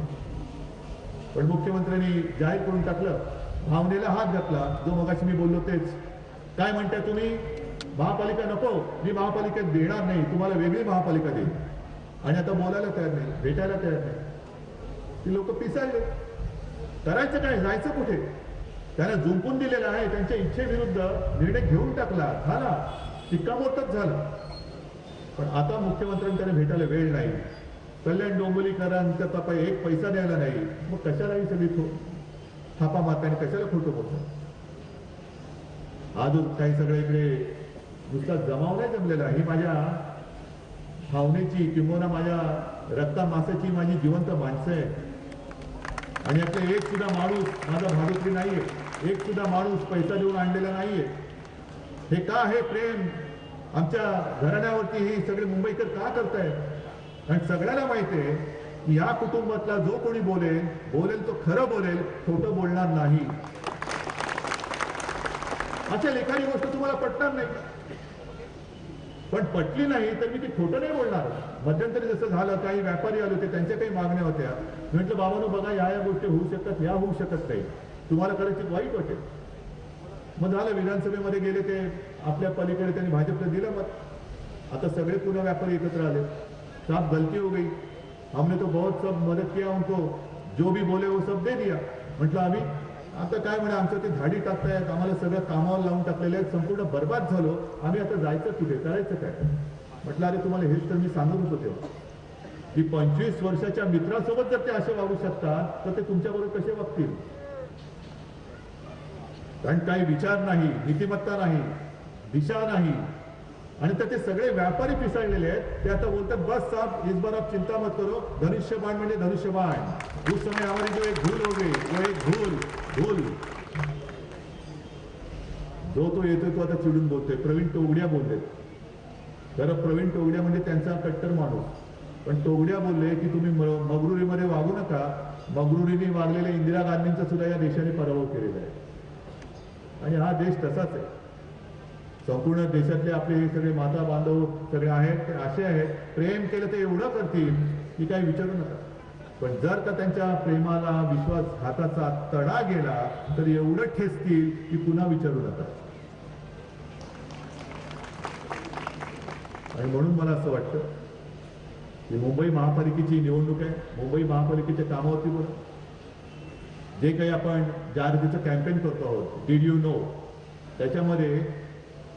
A: पण मुख्यमंत्र्यांनी जाहीर करून टाकलं, भावनेला हात घातला. जो मगाशी मी बोललो तेच. काय म्हणताय तुम्ही? महापालिका नको, मी महापालिकेत देणार नाही, तुम्हाला वेगळी महापालिका देईल. आणि आता बोलायला तयार नाही, भेटायला तयार नाही. ती लोक पिसाळले. करायचं काय, जायचं कुठे? त्यांना झुंपून दिलेलं आहे, त्यांच्या इच्छेविरुद्ध निर्णय घेऊन टाकला, झाला, शिक्कामोर्तब झालं. पण आता मुख्यमंत्र्यांकडे भेटायला वेळ नाही, कल्याण डोंबिवलीकरांचा तपा एक पैसा द्यायला नाही, मग कशाला ही सगळी थापा मारता आणि कशाला खोटं बोलतात? आज काही सगळं इकडे नुसता जमाव नाही जमलेला, ही माझ्या भावनेची किंवा माझ्या रक्ता मासाची माझी जिवंत माणसं आहे. आणि यातले एक सुद्धा माणूस माझा भागोत्री नाहीये, एक सुद्धा माणूस पैसा देऊन आणलेला नाहीये. हे का, हे प्रेम आमच्या घराण्यावरती ही सगळे मुंबईकर का करतायत? आणि सगळ्यांना माहिती आहे की या कुटुंबातला जो कोणी बोलेल तो खरं बोलेल, खोटं बोलणार नाही. अशा एखादी गोष्ट तुम्हाला पटणार नाही, पण पटली नाही तर मी ती खोटं नाही बोलणार. मध्यंतरी जसं झालं, काही व्यापारी आले होते, त्यांच्या काही मागण्या होत्या. म्हटलं बाबांनो बघा, या गोष्टी होऊ शकतात, या होऊ शकत नाही, तुम्हाला कदाचित वाईट वाटेल. मग झालं, विधानसभेमध्ये गेले, ते आपल्या पलीकडे त्यांनी भाजपला दिलं मत. आता सगळे पुन्हा व्यापारी एकत्र आले. साफ गलती हो गई, हमने तो बहुत सब मदत किया उनको, जो भी बोले वो सब दे दिया. म्हटलं आम्ही आता काय म्हणे, आमचं ते झाडी टाकतायत, आम्हाला सगळं कामावर लावून टाकलेले आहेत, संपूर्ण बरबाद झालो, आम्ही आता जायचं कुठे, करायचं काय? म्हटलं अरे तुम्हाला हेच तर मी सांगत होतो तेव्हा की 25 वर्षाच्या मित्रासोबत जर ते असे वागू शकतात तर ते तुमच्याबरोबर कसे वागतील? कारण काही विचार नाही, नीतिमत्ता नाही, दिशा नाही. आणि तर ते सगळे व्यापारी पिसाळलेले आहेत. ते आता बोलतात बस साहब इस बार आप चिंता मत करो, धनुष्यबाण म्हणजे धनुष्यबाण, उस समय हमारी जो एक भूल हो गई वो एक भूल. जो तो येतोय तो आता चिडून बोलतोय. प्रवीण तोगड्या बोलले. खरं प्रवीण तोगड्या म्हणजे त्यांचा कट्टर माणूस, पण तोगड्या बोलले की तुम्ही मगरुरीमध्ये वागू नका. मगरुरीने वागलेल्या इंदिरा गांधींचा सुद्धा या देशाने पराभव केलेला आहे. आणि हा देश तसाच आहे. संपूर्ण देशातले आपले हे सगळे माता बांधव सगळे आहेत ते असे आहेत, प्रेम केलं ते एवढं करतील की काही विचारू नका. पण जर का त्यांच्या प्रेमाला विश्वासघाताचा तडा गेला तर एवढं ठेचतील की पुन्हा विचारू नका. आणि म्हणून मला असं वाटतं की मुंबई महापालिकेची निवडणूक आहे. मुंबई महापालिकेच्या कामावरती बोला. जे काही आपण जाहिरातीचं कॅम्पेन करतो आहोत, डीड यू नो, त्याच्यामध्ये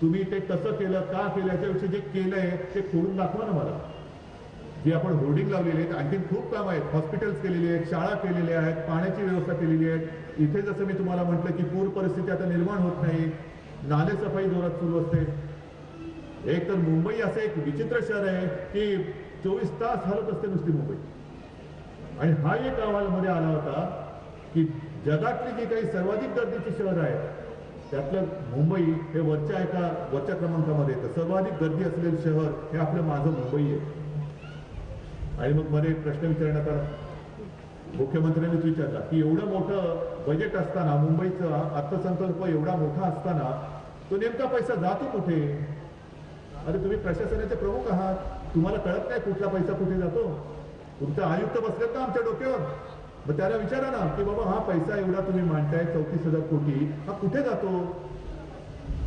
A: तुम्ही ते कसं केलं, का केलं, याच्याविषयी जे केलंय ते खोडून दाखवा ना मला. जे आपण होर्डिंग लावलेले आहेत, आणखी खूप काम आहेत. हॉस्पिटल्स केलेले आहेत, शाळा केलेल्या आहेत, पाण्याची व्यवस्था केलेली आहे. इथे जसं मी तुम्हाला म्हटलं की पूर परिस्थिती आता निर्माण होत नाही, नाले सफाई जोरात सुरू असते. एक तर मुंबई असं एक विचित्र शहर आहे की 24 तास हलत असते नुसती मुंबई. आणि हा एक अहवालमध्ये आला होता की जगातली जी काही सर्वाधिक गर्दीची शहर आहे त्यातलं मुंबई हे वरच्या क्रमांकामध्ये येतं. सर्वाधिक गर्दी असलेलं शहर हे आपलं माझं मुंबई आहे. आणि मग मला एक प्रश्न विचारण्यात आला, मुख्यमंत्र्यांनीच विचारला की एवढं मोठं बजेट असताना, मुंबईचा अर्थसंकल्प एवढा मोठा असताना तो नेमका पैसा जातो कुठे? अरे तुम्ही प्रशासनाचे प्रमुख आहात, तुम्हाला कळत नाही कुठला पैसा कुठे जातो? तुमचा आयुक्त बसलेत का आमच्या डोक्यावर? मग त्याला विचारा ना की बाबा हा पैसा एवढा तुम्ही मांडताय 34,000 कोटी, हा कुठे जातो?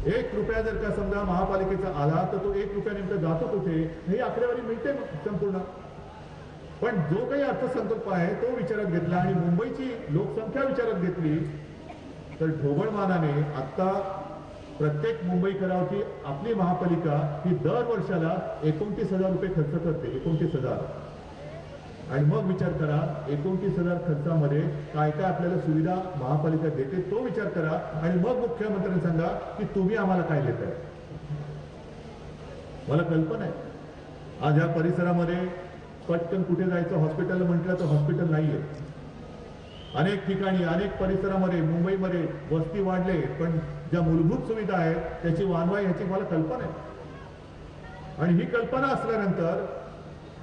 A: 1 रुपया जर का समजा महापालिकेचा आला तर तो 1 रुपया नेमका जातो कुठे? ही आकडेवारी मिळते संपूर्ण. पण जो काही अर्थसंकल्प आहे तो विचारात घेतला आणि मुंबईची लोकसंख्या विचारात घेतली तर ढोबळमानाने आता प्रत्येक मुंबईकरावरती आपली महापालिका ही दर वर्षाला 29,000 रुपये खर्च करते. 29,000. आणि मग विचार करा 29,000 खर्चामध्ये काय काय आपल्याला सुविधा महापालिका देते तो विचार करा. आणि मग मुख्यमंत्र्यांनी सांगा की तुम्ही आम्हाला काय देताय. मला कल्पना आहे आज या परिसरामध्ये पटकन कुठे जायचं हॉस्पिटल म्हटलं तर हॉस्पिटल नाहीये. अनेक ठिकाणी अनेक परिसरामध्ये मुंबईमध्ये वस्ती वाढले पण ज्या मूलभूत सुविधा आहेत त्याची वानवा ह्याची मला कल्पना आहे. आणि ही कल्पना असल्यानंतर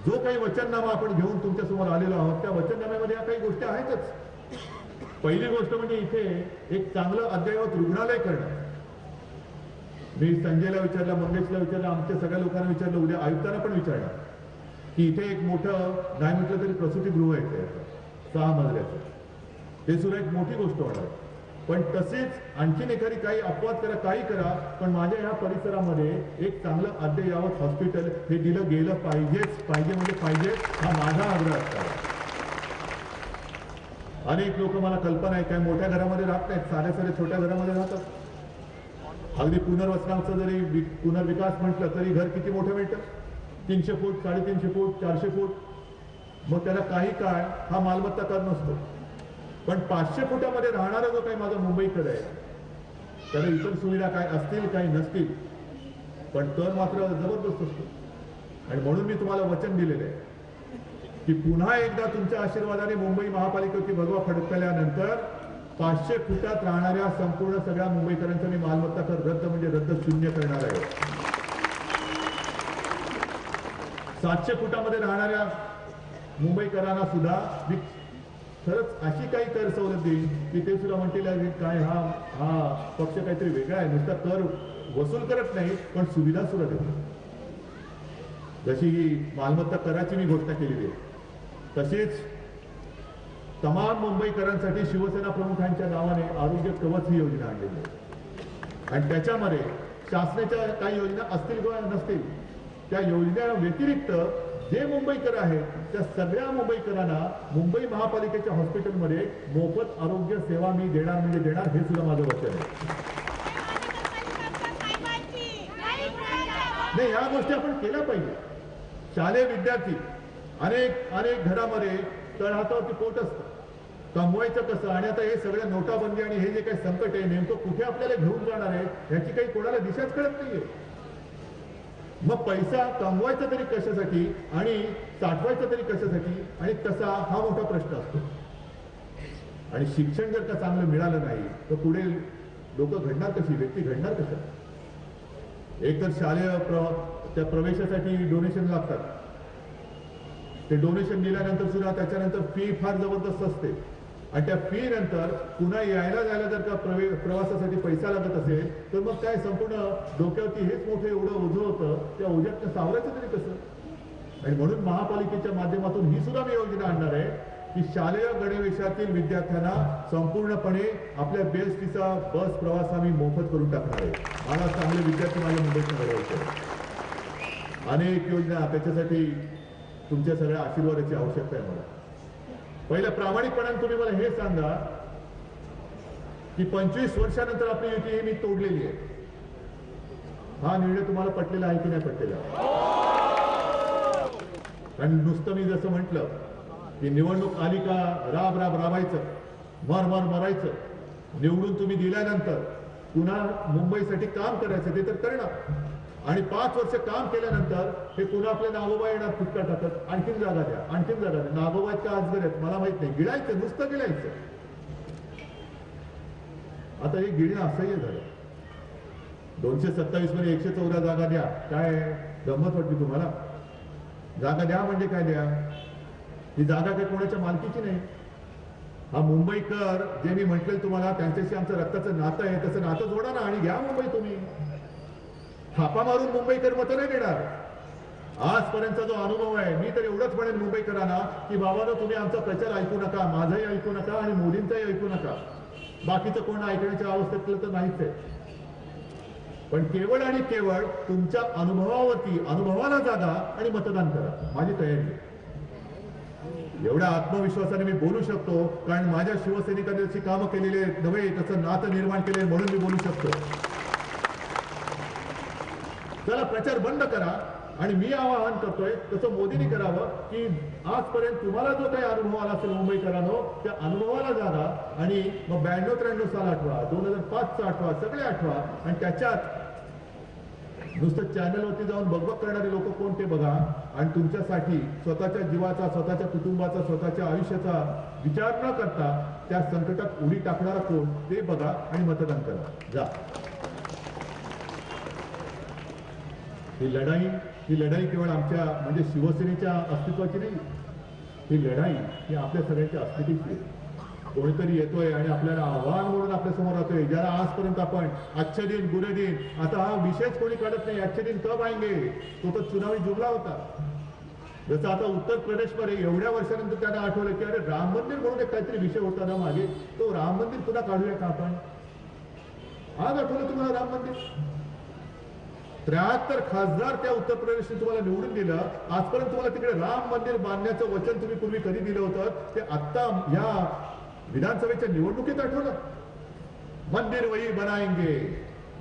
A: जो काही वचननामा आपण घेऊन तुमच्या समोर आलेलो आहोत त्या वचननाम्यामध्ये या काही गोष्टी आहेतच. पहिली गोष्ट म्हणजे इथे एक चांगलं अद्ययावत रुग्णालय करणं. मी संजयला विचारलं, मंगेशला विचारलं, आमच्या सगळ्या लोकांना विचारलं, उद्या आयुक्तांना पण विचारलं की इथे एक मोठं नाही म्हटलं तरी प्रसूतीगृह आहे 6 मजल्याचं. ते सुद्धा एक मोठी गोष्ट होणार. पण तसेच आणखीन एखादी काही अपवाद करा, काही करा, पण माझ्या ह्या परिसरामध्ये एक चांगलं अद्ययावत हॉस्पिटल हे दिलं गेलं पाहिजेच. म्हणजे पाहिजे हा माझा आग्रह असतो. अनेक लोक मला कल्पना आहे काय मोठ्या घरामध्ये राहत नाहीत, साध्या छोट्या घरामध्ये राहतात. अगदी पुनर्वसनाचं जरी पुनर्विकास म्हटलं तरी घर किती मोठं मिळतं? 300 फूट, 350 फूट, 400 फूट. मग त्याला काही काळ हा मालमत्ता कर नसतो. पण 500 फुटामध्ये राहणारा जो काही माझा मुंबईकर आहे त्याला इतर सुविधा काय असतील काही नसतील पण तर मात्र जबरदस्त असतो. आणि म्हणून मी तुम्हाला वचन दिलेलं आहे की पुन्हा एकदा तुमच्या आशीर्वादाने मुंबई महापालिकेची भगवा फडकल्यानंतर 500 फुटात राहणाऱ्या संपूर्ण सगळ्या मुंबईकरांचा मी मालमत्ता कर रद्द म्हणजे रद्द शून्य करणार आहे. 700 फुटामध्ये राहणाऱ्या मुंबईकरांना सुद्धा मी खरंच अशी काही कर सवलत देईल की ते सुद्धा म्हणतील काय हा पक्ष काहीतरी वेगळा आहे, नुसता कर वसूल करत नाही पण सुविधा सुद्धा देतो. जशी ही मालमत्ता कराची मी घोषणा केलेली आहे तशीच तमाम मुंबईकरांसाठी शिवसेना प्रमुखांच्या नावाने आरोग्य कवच ही योजना आणलेली आहे. आणि त्याच्यामध्ये शासनाच्या काही योजना असतील किंवा नसतील त्या योजना व्यतिरिक्त जे मुंबईकर आहेत त्या सगळ्या मुंबईकरांना मुंबई महापालिकेच्या हॉस्पिटलमध्ये मोफत आरोग्य सेवा मी देणार म्हणजे देणार हे सुद्धा माझं वचन आहे. नाही या गोष्टी आपण केल्या पाहिजे. शालेय विद्यार्थी अनेक घरामध्ये तळहातावरती पोट असतं, कमवायचं कसं? आणि आता हे सगळ्या नोटाबंदी आणि हे जे काही संकट आहे नेमकं कुठे आपल्याला घेऊन जाणार आहे ह्याची काही कोणाला दिशाच कळत नाहीये. मग पैसा कमवायचा तरी कशासाठी आणि साठवायचा तरी कशासाठी आणि कसा हा मोठा प्रश्न असतो. आणि शिक्षण जर का चांगलं मिळालं नाही तर पुढे लोक घडणार कशी, व्यक्ती घडणार कशा? एक तर शालेय त्या प्रवेशासाठी डोनेशन लागतात. ते डोनेशन दिल्यानंतर सुद्धा त्याच्यानंतर फी फार जबरदस्त असते आणि त्या फी नंतर पुन्हा यायला जायला जर का प्रवासासाठी पैसा लागत असेल तर मग काय संपूर्ण डोक्यावरती हेच मोठं एवढं ओझं होतं. त्या ओझ्यातनं सावरायचं तरी कसं? आणि म्हणून महापालिकेच्या माध्यमातून ही सुद्धा मी योजना आणणार आहे की शालेय गणवेशातील विद्यार्थ्यांना संपूर्णपणे आपल्या बेस्टीचा बस प्रवास आम्ही मोफत करून टाकणार आहे. मला चांगले विद्यार्थी माझ्या मुंबईत घडवायचे. अनेक योजना, त्याच्यासाठी तुमच्या सगळ्या आशीर्वादाची आवश्यकता आहे मला. पहिल्या प्रामाणिकपणाने तुम्ही मला हे सांगा की 25 वर्षानंतर आपली युती मी तोडलेली आहे. हा निर्णय तुम्हाला पटलेला आहे की नाही पटलेला? कारण नुसतं मी जसं म्हटलं की निवडणूक आली का राब राब राबायचं, मर मर मरायचं, निवडून तुम्ही दिल्यानंतर पुन्हा मुंबईसाठी काम करायचं ते तर करणार आणि 5 वर्ष काम केल्यानंतर हे पुन्हा आपल्या नागोबा येणार फुटका टाकत, आणखीन जागा द्या, आणखीन जागा द्या. नागोबात का आजगर आहेत मला माहित नाही, गिळायचं, नुसतं गिळायचं. आता हे गिळणं असह्य झालं. 227 मध्ये 114 जागा द्या, काय गंमत वाटली तुम्हाला? जागा द्या म्हणजे काय द्या? ही जागा काही कोणाच्या मालकीची नाही. हा मुंबईकर जे मी म्हटलेल तुम्हाला त्यांच्याशी आमचं रक्ताचं नातं आहे, तसं नातं जोडा ना आणि घ्या मुंबई. तुम्ही थापा मारून मुंबईकर मतं नाही देणार. आजपर्यंतचा जो अनुभव आहे, मी तर एवढंच म्हणेन मुंबईकरांना की बाबांनो तुम्ही आमचा प्रचार ऐकू नका, माझाही ऐकू नका आणि मोदींचाही ऐकू नका. बाकीचं कोण ऐकण्याच्या अवस्थेतलं तर नाहीच आहे. पण केवळ आणि केवळ तुमच्या अनुभवावरती, अनुभवाला जागा आणि मतदान करा. माझी तयारी आहे. एवढ्या आत्मविश्वासाने मी बोलू शकतो कारण माझ्या शिवसैनिकांनी कामं केलेली आहेत नव्हे, तसं नातं निर्माण केले म्हणून मी बोलू शकतो. चला प्रचार बंद करा आणि मी आवाहन करतोय तसं मोदींनी करावं की आजपर्यंत तुम्हाला जो काही अनुभव आला असेल मुंबईकरांनो, त्या अनुभवाला जागा आणि मग 92-93 साल आठवा, 2005चा आठवा, सगळे आठवा आणि त्याच्यात नुसतं चॅनलवरती जाऊन बघबघ करणारे लोक कोण ते बघा आणि तुमच्यासाठी स्वतःच्या जीवाचा, स्वतःच्या कुटुंबाचा, स्वतःच्या आयुष्याचा विचार न करता त्या संकटात उडी टाकणारा कोण ते बघा आणि मतदान करा. जा. ही लढाई केवळ आमच्या म्हणजे शिवसेनेच्या अस्तित्वाची नाही. ही लढाई ही आपल्या सगळ्यांच्या अस्तित्वाची आहे. कोणीतरी येतोय आणि आपल्याला आव्हान म्हणून आपल्या समोर राहतोय, ज्याला आजपर्यंत आपण अच्छे दिन बुरे दिन, आता हा विषयच कोणी काढत नाही. अच्छे दिन कब आएंगे, तो तर चुनावी जुमला होता. जसं आता उत्तर प्रदेशमध्ये एवढ्या वर्षानंतर त्यांना आठवलं की अरे राम मंदिर म्हणून एक काहीतरी विषय होता ना मागे, तो राम मंदिर पुन्हा काढूया का आपण? आज आठवलं तुम्हाला राम मंदिर? 73 खासदार त्या उत्तर प्रदेशने तुम्हाला निवडून दिलं. आजपर्यंत तुम्हाला तिकडे राम मंदिर बांधण्याचं वचन तुम्ही पूर्वी कधी दिलं होतं ते आत्ता या विधानसभेच्या निवडणुकीत आठवलं. मंदिर वही बनाएंगे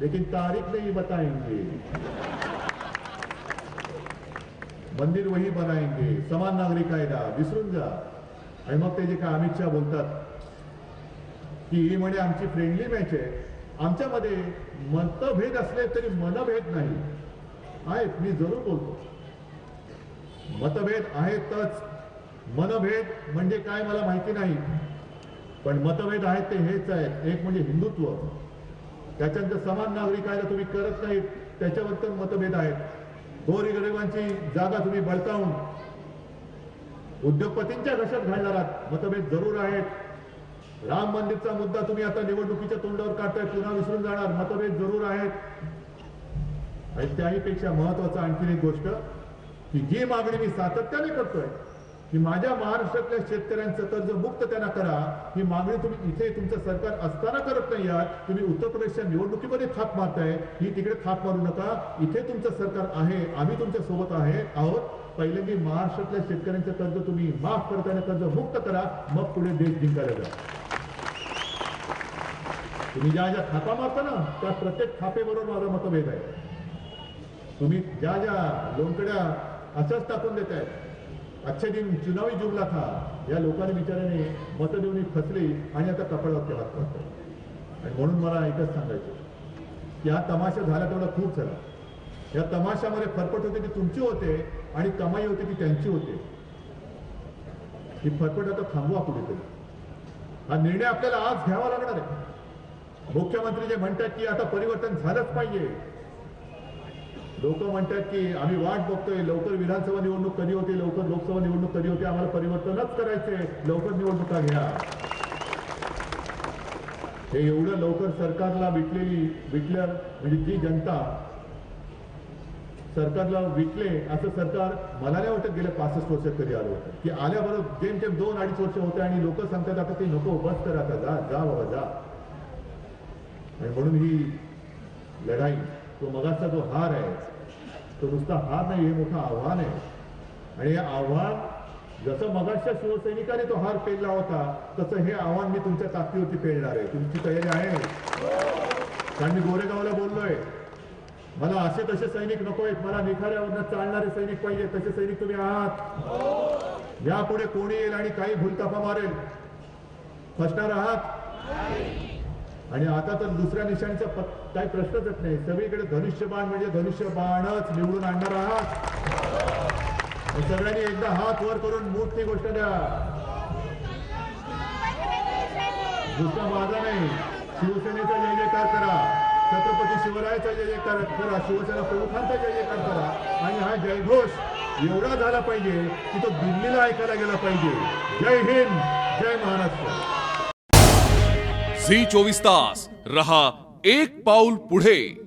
A: लेकिन तारीख नहीं बताएंगे. मंदिर वही बनाएंगे, समान नागरी कायदा विसरून जा. आणि मग ते जे काय अमित शहा बोलतात की ही म्हणे आमची फ्रेंडली मॅच आहे, आमच्यामध्ये मतभेद असले तरी मनभेद नाही आहेत. मी जरूर बोलतो मतभेद आहेतच. मनभेद म्हणजे काय मला माहिती नाही, पण मतभेद आहेत ते हेच आहेत. एक म्हणजे हिंदुत्व, त्याच्यानंतर समान नागरी कायदा तुम्ही करत नाहीत त्याच्यावर तर मतभेद आहेत. गोरगरिबांची जागा तुम्ही बळकावून उद्योगपतींच्या घशात घालणार आहात, मतभेद जरूर आहेत. राम मंदिरचा मुद्दा तुम्ही आता निवडणुकीच्या तोंडावर काढताय, पुन्हा विसरून जाणार, मतभेद जरूर आहेत. आणि त्याहीपेक्षा महत्वाचं आणखीन एक गोष्ट की जी मागणी मी सातत्याने करतोय की माझ्या महाराष्ट्रातल्या शेतकऱ्यांचं कर्ज मुक्त त्यांना करा, ही मागणी तुम्ही इथे तुमचं सरकार असताना करत नाही आहात. तुम्ही उत्तर प्रदेशच्या निवडणुकीमध्ये थाप मारताय, ही तिकडे थाप मारू नका. इथे तुमचं सरकार आहे, आम्ही तुमच्या सोबत आहोत. पहिल्यांदा महाराष्ट्रातल्या शेतकऱ्यांचं कर्ज तुम्ही माफ करताना कर्ज मुक्त करा, मग पुढे देश जिंकायला जा. तुम्ही ज्या ज्या थापा मारता ना त्या प्रत्येक थापेबरोबर माझा मतभेद आहे. तुम्ही ज्या ज्या लोणकड्या असंच टाकून देत आहेत, अच्छे दिन चुनावी जुमला था, या लोकांनी बिचाराने मतं देऊन फसली आणि आता कपाळावरती हात मारतात. आणि म्हणून मला एकच सांगायचं की हा तमाशा झाला तेवढा खूप झाला. या तमाशामध्ये फरफट होते ती तुमची होते आणि कमाई होती ती त्यांची होते. ही फरफट आता थांबवा कुठेतरी. हा निर्णय आपल्याला आज घ्यावा लागणार आहे. मुख्यमंत्री जे म्हणतात की आता परिवर्तन झालंच पाहिजे. लोक म्हणतात की आम्ही वाट बघतोय, लवकर विधानसभा निवडणूक कधी होते, लवकर लोकसभा निवडणूक कधी होते, आम्हाला परिवर्तनच करायचंय, लवकर निवडणुका घ्या. हे एवढं लवकर सरकारला विकल्या म्हणजे जी जनता सरकारला विकले असं सरकार मला नाही वाटत गेल्या 65 वर्षात कधी आलं होतं. की आल्याबरोबर जेमतेम 2-2.5 वर्ष होते आणि लोक सांगतात आता ते नको, बस कर आता, जा जा बाबा जा. आणि म्हणून ही लढाई, तो मगाचा जो हार आहे तो नुसता हार नाही, हे मोठं आव्हान आहे. आणि हे आव्हान जसं मगाच्या शिवसैनिकाने तो हार पेलला होता तसं हे आव्हान मी तुमच्या ताकदीवरती पेलणार आहे. तुमची तयारी आहे? कारण मी गोरेगावला बोललोय, मला असे तसे सैनिक नको आहेत, मला निखाऱ्यावरनं चालणारे सैनिक पाहिजे. तसे सैनिक तुम्ही आहात. यापुढे कोणी येईल आणि काही भूलतापा मारेल, फसणार आहात. आणि आता तर दुसऱ्या निशाणीचा काही प्रश्नच येत नाही. सगळीकडे धनुष्यबाण म्हणजे धनुष्यबाणच निवडून आणणार आहात. सगळ्यांनी एकदा हात वर करून मोठी गोष्ट द्या. दुसरा माझा नाही, शिवसेनेचा जय जयकार करा, छत्रपती शिवरायाचा जय जयकार करा, शिवसेना प्रमुखांचा जय जयकार करा. आणि हा जयघोष एवढा झाला पाहिजे की तो दिल्लीला ऐकायला गेला पाहिजे. जय हिंद, जय महाराष्ट्र.
B: झी 24 तास रहा एक पाऊल पुढे.